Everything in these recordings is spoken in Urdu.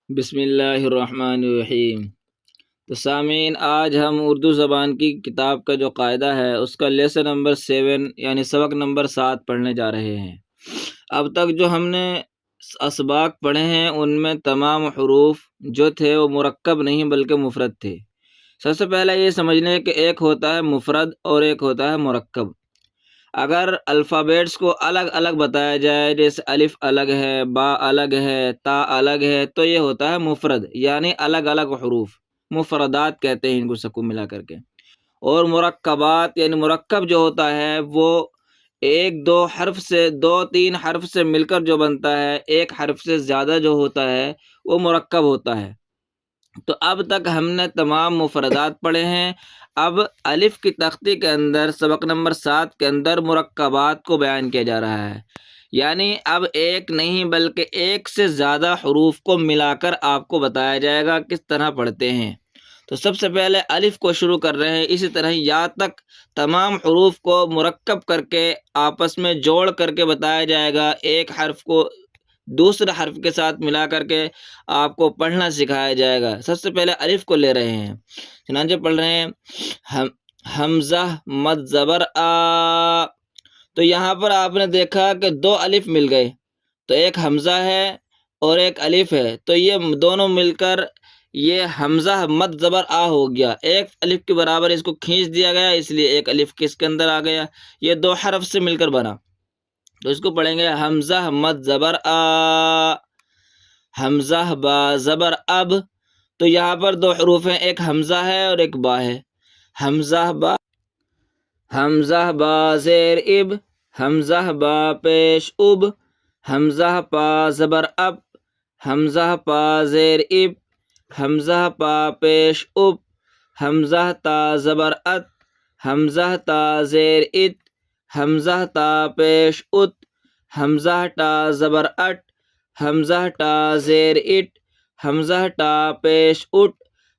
بسم اللہ الرحمن الرحیم۔ تو سامعین، آج ہم اردو زبان کی کتاب کا جو قاعدہ ہے اس کا لیسن نمبر 7 یعنی سبق نمبر 7 پڑھنے جا رہے ہیں۔ اب تک جو ہم نے اسباق پڑھے ہیں ان میں تمام حروف جو تھے وہ مرکب نہیں بلکہ مفرد تھے۔ سب سے پہلے یہ سمجھ لیں کہ ایک ہوتا ہے مفرد اور ایک ہوتا ہے مرکب۔ اگر الفابیٹس کو الگ الگ بتایا جائے، جیسے الف الگ ہے، با الگ ہے، تا الگ ہے، تو یہ ہوتا ہے مفرد، یعنی الگ الگ حروف، مفردات کہتے ہیں ان کو سب کو ملا کر کے۔ اور مرکبات یعنی مرکب جو ہوتا ہے وہ ایک دو حرف سے، دو تین حرف سے مل کر جو بنتا ہے، ایک حرف سے زیادہ جو ہوتا ہے وہ مرکب ہوتا ہے۔ تو اب تک ہم نے تمام مفردات پڑھے ہیں۔ اب الف کی تختی کے اندر سبق نمبر 7 کے اندر مرکبات کو بیان کیا جا رہا ہے، یعنی اب ایک نہیں بلکہ ایک سے زیادہ حروف کو ملا کر آپ کو بتایا جائے گا کس طرح پڑھتے ہیں۔ تو سب سے پہلے الف کو شروع کر رہے ہیں، اسی طرح یا تک تمام حروف کو مرکب کر کے آپس میں جوڑ کر کے بتایا جائے گا، ایک حرف کو دوسرے حرف کے ساتھ ملا کر کے آپ کو پڑھنا سکھایا جائے گا۔ سب سے پہلے الف کو لے رہے ہیں، چنانچہ پڑھ رہے ہیں حمزہ مد زبر آ۔ تو یہاں پر آپ نے دیکھا کہ دو الف مل گئے، تو ایک حمزہ ہے اور ایک الف ہے، تو یہ دونوں مل کر یہ حمزہ مد زبر آ ہو گیا۔ ایک الف کے برابر اس کو کھینچ دیا گیا، اس لیے ایک الف کس کے اندر آ گیا، یہ دو حرف سے مل کر بنا۔ تو اس کو پڑھیں گے حمزہ مد زبر آ، حمزہ با زبر اب۔ تو یہاں پر دو حروف ہیں، ایک حمزہ ہے اور ایک با ہے۔ حمزہ با زیر اب، حمزہ با پیش اب، حمزہ پا زبر اب، حمزہ پا زیر اب، حمزہ پا پیش اب، حمزہ تا زبر ات، حمزہ تا زیر ات، حمزہ تا پیش ات، حمزہ ٹا زبر اٹ، حمزہ ٹا زیر اٹ، حمزہ ٹا پیش اٹ،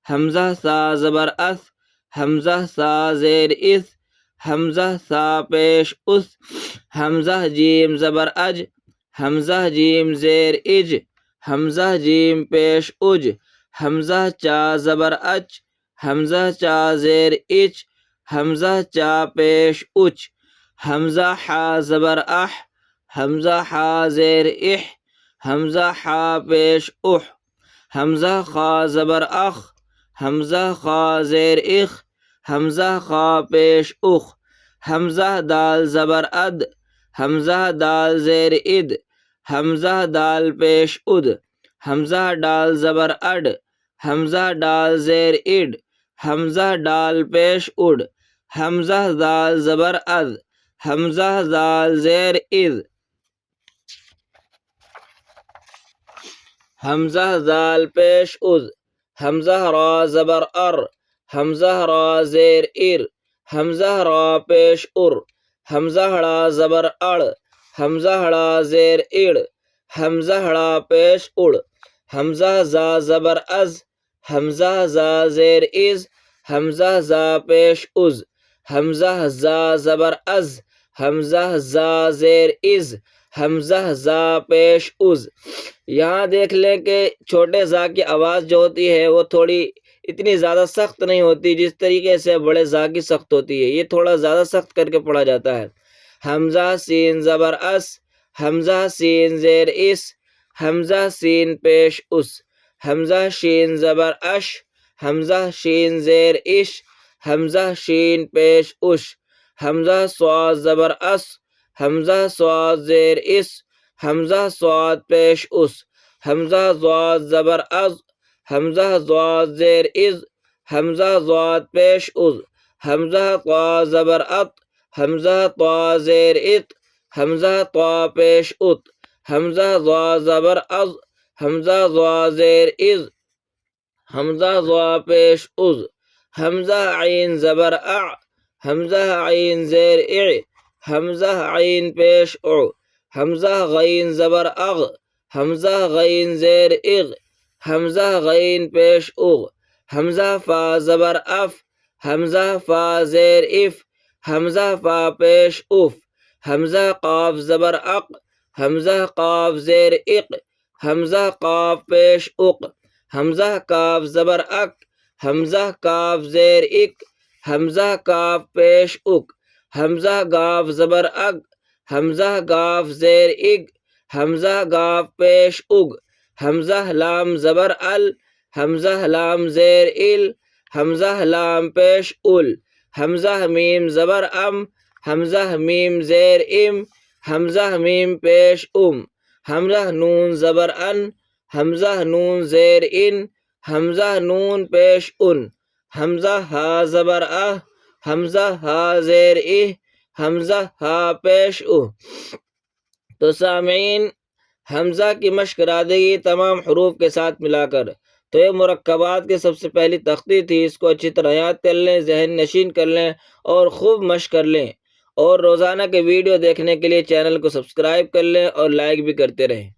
حمزہ سا زبر اس، حمزہ سا زیر اس، حمزہ سا پیش اس، حمزہ جیم زبر اج، حمزہ جیم زیر اج، حمزہ جیم پیش اج، حمزہ چا زبر اچ، حمزہ چا زیر اچ، حمزہ چا پیش اچ، حمزہ حا زبر اح، حمزہ حا زیر اح، حمزہ حا پیش اح، حمزہ خا زبر اخ، حمزہ خا زیر اخ، حمزہ خا پیش اخ، حمزہ دال زبر اد، حمزہ دال زیر اد، حمزہ دال پیش اد، حمزہ ڈال زبر اڈ، حمزہ ڈال زیر اڈ، حمزہ ڈال پیش اڈ، حمزہ دال زبر اد، حمزہ دال زیر اد، حمزہ دال پیش از، حمزہ را زبر ار، حمزہ را زیر ار، حمزہ را پیش ار، حمزہ ہڑا زبر اڑ، حمزہ ہڑا زیر اڑ، حمزہ ہڑا پیش اڑ، حمزہ زا زبر از، حمزہ زا زیر از، حمزہ زا پیش از، حمزہ زا زبر از، حمزہ زا زیر از، حمزہ زا پیش از۔ یہاں دیکھ لیں کہ چھوٹے زا کی آواز جو ہوتی ہے وہ تھوڑی اتنی زیادہ سخت نہیں ہوتی جس طریقے سے بڑے زا کی سخت ہوتی ہے، یہ تھوڑا زیادہ سخت کر کے پڑھا جاتا ہے۔ حمزہ سین زبر اس، حمزہ سین زیر اس، حمزہ سین پیش اس، حمزہ شین زبر اش، حمزہ شین زیر اش، حمزہ شین پیش اش، حمزہ صاد زبر اس، حمزہ صاد زیر اس، حمزہ صاد پیش اس، حمزہ ضاد زبر از، حمزہ ضاد زیر از، حمزہ ضاد پیش از، حمزہ طا زبر ات، حمزہ طا زیر ات، حمزہ طا پیش ات، حمزہ ضا زبر از، حمزہ ضا زیر از، حمزہ ضا پیش از، حمزہ عین زبر اع، حمزہ عین زیر اع، حمزہ عین پیش اع، حمزہ غین زبر اغ، حمزہ غین زیر اغ، حمزہ غین پیش اغ، حمزہ فا زبر اف، حمزہ فا زیر اف، حمزہ فا پیش اف، حمزہ قاف زبر اق، حمزہ قاف زیر اق، حمزہ قاف پیش اق، حمزہ کاف زبر اک، حمزہ کاف زیر اک، حمزہ کاف پیش اک، حمزہ گاف زبر اگ، حمزہ گاف زیر اگ، حمزہ گاف پیش اگ، حمزہ لام زبر ال، حمزہ لام زیر ال، حمزہ لام پیش ال، حمزہ میم زبر ام، حمزہ میم زیر ام، حمزہ میم پیش ام، حمزہ نون زبر ان، حمزہ نون زیر ان، حمزہ نون پیش ان، حمزہ ہا زبر اہ، حمزہ ہا زیر اہ، حمزہ ہا پیش اہ۔ تو سامعین، حمزہ کی مشق کرا دیگی تمام حروف کے ساتھ ملا کر۔ تو یہ مرکبات کی سب سے پہلی تختی تھی، اس کو اچھی طرح یاد کر لیں، ذہن نشین کر لیں اور خوب مشق کر لیں، اور روزانہ کے ویڈیو دیکھنے کے لیے چینل کو سبسکرائب کر لیں اور لائک بھی کرتے رہیں۔